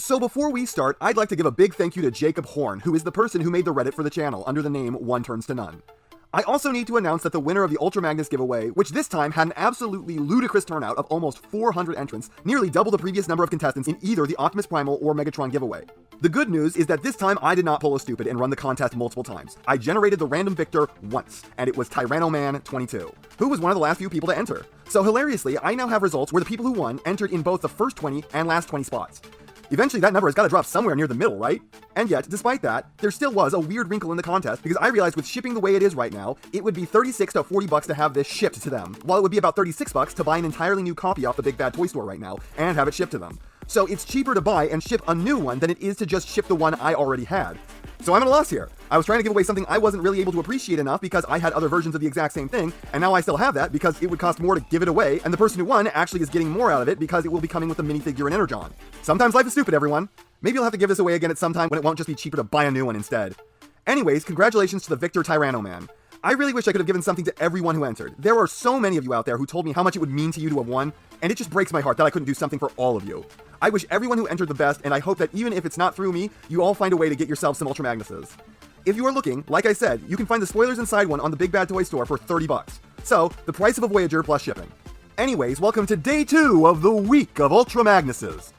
So before we start, I'd like to give a big thank you to Jacob Horn, who is the person who made the Reddit for the channel under the name One Turns to None. I also need to announce that the winner of the Ultra Magnus giveaway, which this time had an absolutely ludicrous turnout of almost 400 entrants, nearly double the previous number of contestants in either the Optimus Primal or Megatron giveaway. The good news is that this time I did not pull a stupid and run the contest multiple times. I generated the random victor once, and it was Tyrannoman22, who was one of the last few people to enter. So hilariously, I now have results where the people who won entered in both the first 20 and last 20 spots. Eventually that number has got to drop somewhere near the middle, right? And yet, despite that, there still was a weird wrinkle in the contest because I realized with shipping the way it is right now, it would be $36 to $40 to have this shipped to them, while it would be about $36 to buy an entirely new copy off the Big Bad Toy Store right now and have it shipped to them. So it's cheaper to buy and ship a new one than it is to just ship the one I already had. So I'm at a loss here. I was trying to give away something I wasn't really able to appreciate enough because I had other versions of the exact same thing, and now I still have that because it would cost more to give it away, and the person who won actually is getting more out of it because it will be coming with a minifigure and Energon. Sometimes life is stupid, everyone. Maybe I'll have to give this away again at some time when it won't just be cheaper to buy a new one instead. Anyways, congratulations to the victor Tyrannoman. I really wish I could have given something to everyone who entered. There are so many of you out there who told me how much it would mean to you to have won, and it just breaks my heart that I couldn't do something for all of you. I wish everyone who entered the best, and I hope that even if it's not through me, you all find a way to get yourselves some Ultra Magnuses. If you are looking, like I said, you can find the spoilers inside one on the Big Bad Toy Store for $30. So, the price of a Voyager plus shipping. Anyways, welcome to day 2 of the week of Ultra Magnuses.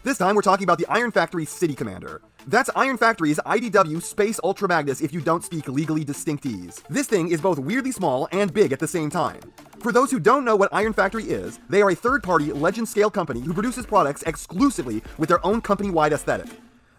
This time we're talking about the Iron Factory City Commander. That's Iron Factory's IDW Space Ultra Magnus if you don't speak legally distinctese. This thing is both weirdly small and big at the same time. For those who don't know what Iron Factory is, they are a third-party, legend-scale company who produces products exclusively with their own company-wide aesthetic.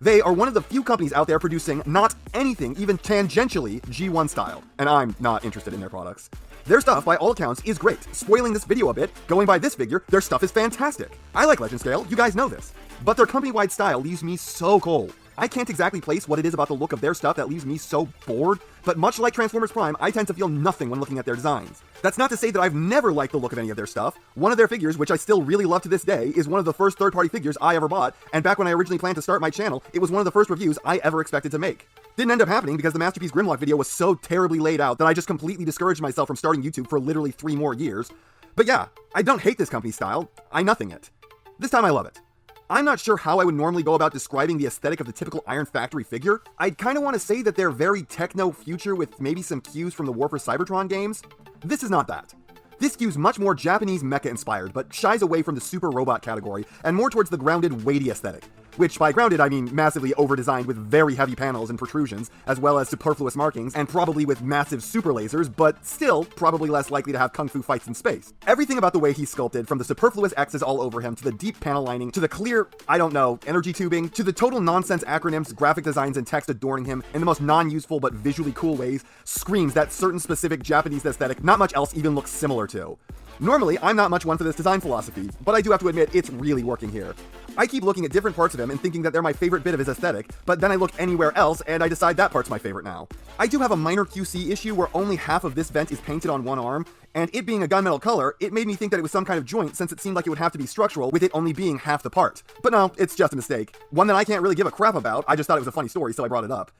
They are one of the few companies out there producing not anything even tangentially G1 style, and I'm not interested in their products. Their stuff, by all accounts, is great. Spoiling this video a bit, going by this figure, their stuff is fantastic. I like Legend Scale, you guys know this. But their company-wide style leaves me so cold. I can't exactly place what it is about the look of their stuff that leaves me so bored, but much like Transformers Prime, I tend to feel nothing when looking at their designs. That's not to say that I've never liked the look of any of their stuff. One of their figures, which I still really love to this day, is one of the first third-party figures I ever bought, and back when I originally planned to start my channel, it was one of the first reviews I ever expected to make. Didn't end up happening because the Masterpiece Grimlock video was so terribly laid out that I just completely discouraged myself from starting YouTube for literally 3 more years. But yeah, I don't hate this company style, I nothing it. This time I love it. I'm not sure how I would normally go about describing the aesthetic of the typical Iron Factory figure. I'd kinda wanna say that they're very techno-future with maybe some cues from the War for Cybertron games. This is not that. This skews much more Japanese mecha-inspired, but shies away from the super robot category and more towards the grounded, weighty aesthetic. Which, by grounded, I mean massively over-designed with very heavy panels and protrusions, as well as superfluous markings, and probably with massive super lasers, but still probably less likely to have kung fu fights in space. Everything about the way he's sculpted, from the superfluous X's all over him, to the deep panel lining, to the clear, I don't know, energy tubing, to the total nonsense acronyms, graphic designs, and text adorning him in the most non-useful but visually cool ways, screams that certain specific Japanese aesthetic not much else even looks similar to. Normally, I'm not much one for this design philosophy, but I do have to admit it's really working here. I keep looking at different parts of him and thinking that they're my favorite bit of his aesthetic, but then I look anywhere else and I decide that part's my favorite now. I do have a minor QC issue where only half of this vent is painted on one arm, and it being a gunmetal color, it made me think that it was some kind of joint since it seemed like it would have to be structural with it only being half the part. But no, it's just a mistake. One that I can't really give a crap about, I just thought it was a funny story so I brought it up.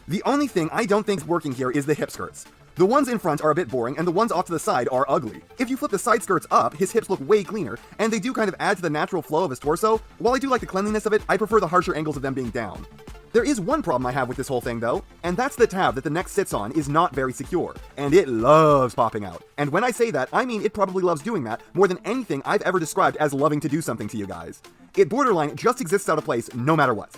The only thing I don't think's working here is the hip skirts. The ones in front are a bit boring, and the ones off to the side are ugly. If you flip the side skirts up, his hips look way cleaner, and they do kind of add to the natural flow of his torso. While I do like the cleanliness of it, I prefer the harsher angles of them being down. There is one problem I have with this whole thing though, and that's the tab that the neck sits on is not very secure, and it loves popping out. And when I say that, I mean it probably loves doing that more than anything I've ever described as loving to do something to you guys. It borderline just exists out of place no matter what.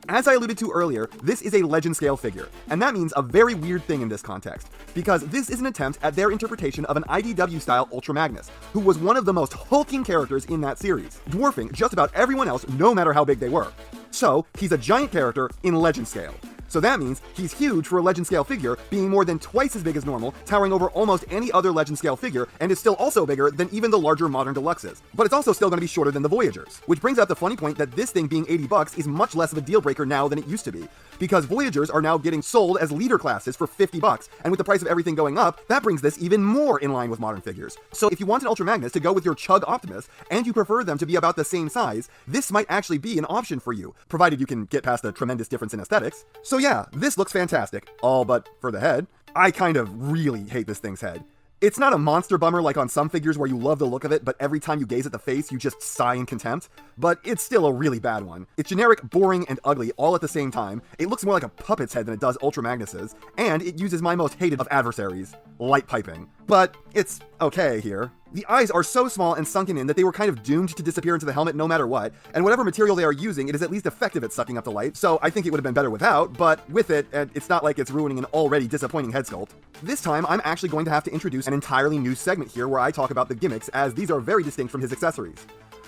As I alluded to earlier, this is a legend scale figure, and that means a very weird thing in this context, because this is an attempt at their interpretation of an IDW-style Ultra Magnus, who was one of the most hulking characters in that series, dwarfing just about everyone else no matter how big they were. So, he's a giant character in legend scale. So that means he's huge for a legend scale figure, being more than twice as big as normal, towering over almost any other legend scale figure, and is still also bigger than even the larger modern deluxes. But it's also still going to be shorter than the Voyagers, which brings up the funny point that this thing being $80 is much less of a deal breaker now than it used to be, because Voyagers are now getting sold as leader classes for $50, and with the price of everything going up, that brings this even more in line with modern figures. So if you want an Ultra Magnus to go with your Chug Optimus, and you prefer them to be about the same size, this might actually be an option for you, provided you can get past the tremendous difference in aesthetics. So yeah, this looks fantastic, all but for the head. I kind of really hate this thing's head. It's not a monster bummer like on some figures where you love the look of it, but every time you gaze at the face, you just sigh in contempt. But it's still a really bad one. It's generic, boring, and ugly all at the same time. It looks more like a puppet's head than it does Ultra Magnus's, and it uses my most hated of adversaries, light piping. But it's okay here. The eyes are so small and sunken in that they were kind of doomed to disappear into the helmet no matter what, and whatever material they are using, it is at least effective at sucking up the light, so I think it would have been better without, but with it, it's not like it's ruining an already disappointing head sculpt. This time, I'm actually going to have to introduce an entirely new segment here where I talk about the gimmicks, as these are very distinct from his accessories.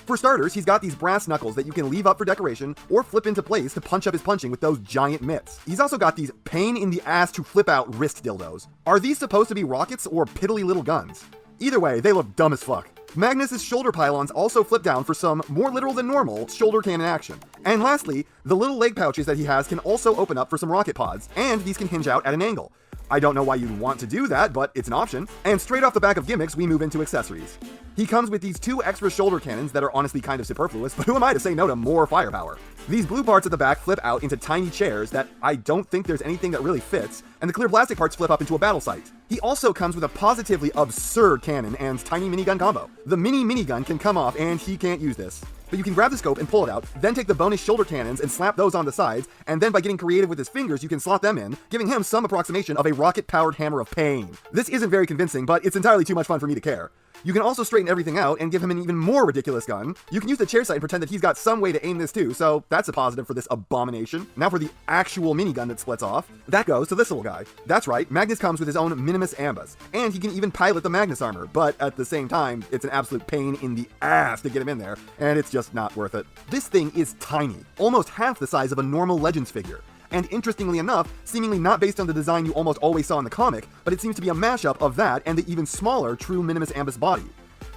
For starters, he's got these brass knuckles that you can leave up for decoration or flip into place to punch up his punching with those giant mitts. He's also got these pain in the ass to flip out wrist dildos. Are these supposed to be rockets or piddly little guns? Either way, they look dumb as fuck. Magnus's shoulder pylons also flip down for some more literal than normal shoulder cannon action. And lastly, the little leg pouches that he has can also open up for some rocket pods, and these can hinge out at an angle. I don't know why you'd want to do that, but it's an option. And straight off the back of gimmicks, we move into accessories. He comes with these 2 extra shoulder cannons that are honestly kind of superfluous, but who am I to say no to more firepower? These blue parts at the back flip out into tiny chairs that I don't think there's anything that really fits, and the clear plastic parts flip up into a battle sight. He also comes with a positively absurd cannon and tiny minigun combo. The mini minigun can come off and he can't use this. But you can grab the scope and pull it out, then take the bonus shoulder cannons and slap those on the sides, and then by getting creative with his fingers, you can slot them in, giving him some approximation of a rocket-powered hammer of pain. This isn't very convincing, but it's entirely too much fun for me to care. You can also straighten everything out and give him an even more ridiculous gun. You can use the chair sight and pretend that he's got some way to aim this too, so that's a positive for this abomination. Now for the actual minigun that splits off. That goes to this little guy. That's right, Magnus comes with his own Minimus Ambus, and he can even pilot the Magnus armor, but at the same time, it's an absolute pain in the ass to get him in there, and it's just not worth it. This thing is tiny, almost half the size of a normal Legends figure. And interestingly enough, seemingly not based on the design you almost always saw in the comic, but it seems to be a mashup of that and the even smaller true Minimus Ambus body.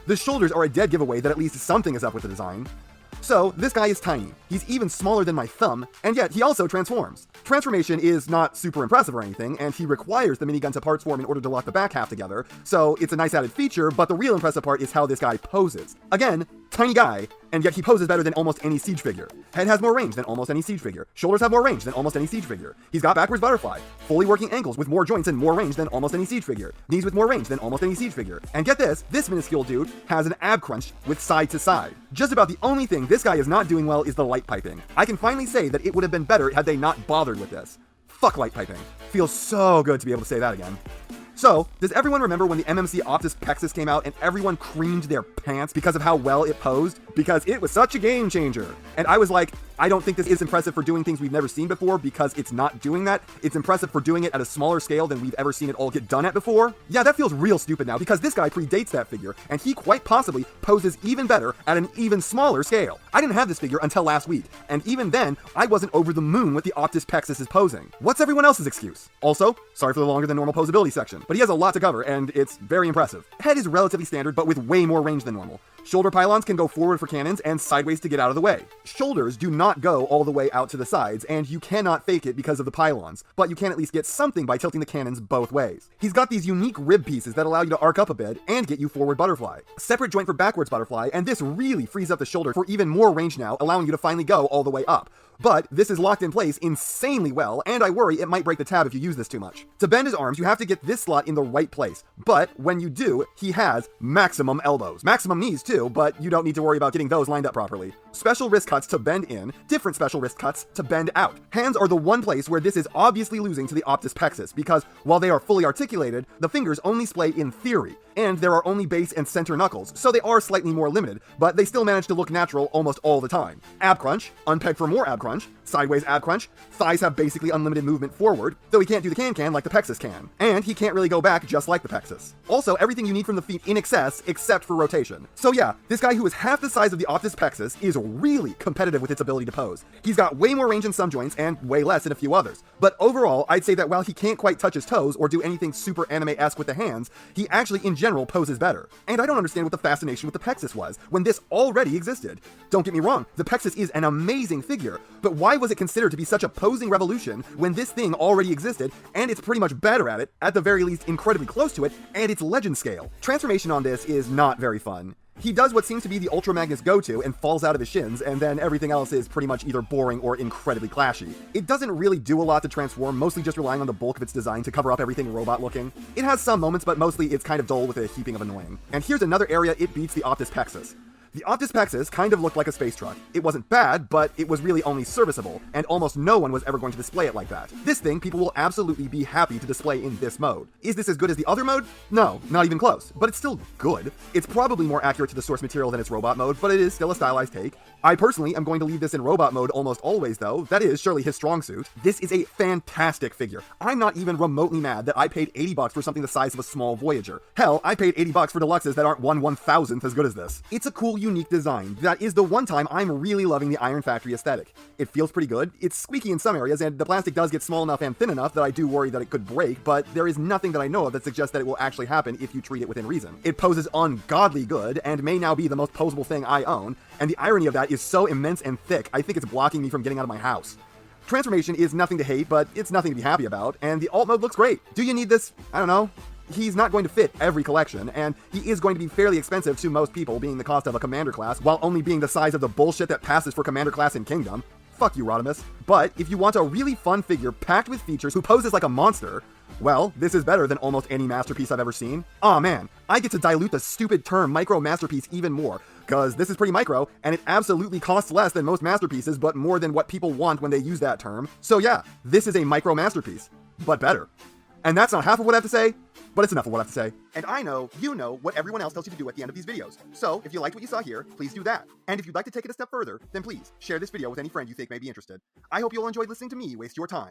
The shoulders are a dead giveaway that at least something is up with the design. So, this guy is tiny, he's even smaller than my thumb, and yet he also transforms. Transformation is not super impressive or anything, and he requires the minigun to parts form in order to lock the back half together, so it's a nice added feature, but the real impressive part is how this guy poses. Again, tiny guy, and yet he poses better than almost any Siege figure. Head has more range than almost any Siege figure. Shoulders have more range than almost any Siege figure. He's got backwards butterfly, fully working ankles with more joints and more range than almost any Siege figure. Knees with more range than almost any Siege figure. And get this minuscule dude has an ab crunch with side to side. Just about the only thing this guy is not doing well is the light piping. I can finally say that it would have been better had they not bothered with this. Fuck light piping. Feels so good to be able to say that again. So, does everyone remember when the MMC Optus Pexus came out and everyone creamed their pants because of how well it posed? Because it was such a game changer. And I was like, I don't think this is impressive for doing things we've never seen before because it's not doing that. It's impressive for doing it at a smaller scale than we've ever seen it all get done at before. Yeah, that feels real stupid now because this guy predates that figure and he quite possibly poses even better at an even smaller scale. I didn't have this figure until last week, and even then, I wasn't over the moon with the Optus Pexus' posing. What's everyone else's excuse? Also, sorry for the longer than normal posability section, but he has a lot to cover and it's very impressive. Head is relatively standard but with way more range than normal. Shoulder pylons can go forward for cannons and sideways to get out of the way. Shoulders do not go all the way out to the sides, and you cannot fake it because of the pylons, but you can at least get something by tilting the cannons both ways. He's got these unique rib pieces that allow you to arc up a bit and get you forward butterfly. A separate joint for backwards butterfly, and this really frees up the shoulder for even more range now, allowing you to finally go all the way up. But this is locked in place insanely well, and I worry it might break the tab if you use this too much. To bend his arms, you have to get this slot in the right place, but when you do, he has maximum elbows. Maximum knees too, but you don't need to worry about getting those lined up properly. Special wrist cuts to bend in, different special wrist cuts to bend out. Hands are the one place where this is obviously losing to the Optus Pexus, because while they are fully articulated, the fingers only splay in theory, and there are only base and center knuckles, so they are slightly more limited, but they still manage to look natural almost all the time. Ab crunch, unpeg for more ab crunch, sideways ab crunch, thighs have basically unlimited movement forward, though he can't do the can like the Pexus can, and he can't really go back just like the Pexus. Also, everything you need from the feet in excess, except for rotation. So yeah, this guy who is half the size of the Optus Pexus is really competitive with its ability to pose. He's got way more range in some joints and way less in a few others, but overall, I'd say that while he can't quite touch his toes or do anything super anime-esque with the hands, he actually in general poses better. And I don't understand what the fascination with the Pexus was, when this already existed. Don't get me wrong, the Pexus is an amazing figure, but why was it considered to be such a posing revolution when this thing already existed, and it's pretty much better at it, at the very least incredibly close to it, and it's legend scale? Transformation on this is not very fun. He does what seems to be the Ultra Magnus go-to and falls out of his shins, and then everything else is pretty much either boring or incredibly clashy. It doesn't really do a lot to transform, mostly just relying on the bulk of its design to cover up everything robot-looking. It has some moments, but mostly it's kind of dull with a heaping of annoying. And here's another area it beats the Optus Pexus. The Optus Pexus kind of looked like a space truck. It wasn't bad, but it was really only serviceable, and almost no one was ever going to display it like that. This thing people will absolutely be happy to display in this mode. Is this as good as the other mode? No, not even close, but it's still good. It's probably more accurate to the source material than its robot mode, but it is still a stylized take. I personally am going to leave this in robot mode almost always though. That is surely his strong suit. This is a fantastic figure. I'm not even remotely mad that I paid $80 for something the size of a small Voyager. Hell, I paid $80 for deluxes that aren't 1/1000th as good as this. It's a cool, unique design. That is the one time I'm really loving the Iron Factory aesthetic. It feels pretty good. It's squeaky in some areas, and the plastic does get small enough and thin enough that I do worry that it could break, but there is nothing that I know of that suggests that it will actually happen if you treat it within reason. It poses ungodly good, and may now be the most posable thing I own, and the irony of that is so immense and thick, I think it's blocking me from getting out of my house. Transformation is nothing to hate, but it's nothing to be happy about, and the alt mode looks great. Do you need this? I don't know. He's not going to fit every collection, and he is going to be fairly expensive to most people, being the cost of a commander class, while only being the size of the bullshit that passes for commander class in Kingdom. Fuck you, Rodimus. But if you want a really fun figure packed with features who poses like a monster, well, this is better than almost any masterpiece I've ever seen. Aw man, I get to dilute the stupid term micro masterpiece even more, cause this is pretty micro, and it absolutely costs less than most masterpieces, but more than what people want when they use that term. So yeah, this is a micro masterpiece, but better. And that's not half of what I have to say, but it's enough of what I have to say. And I know you know what everyone else tells you to do at the end of these videos. So if you liked what you saw here, please do that. And if you'd like to take it a step further, then please share this video with any friend you think may be interested. I hope you'll enjoy listening to me waste your time.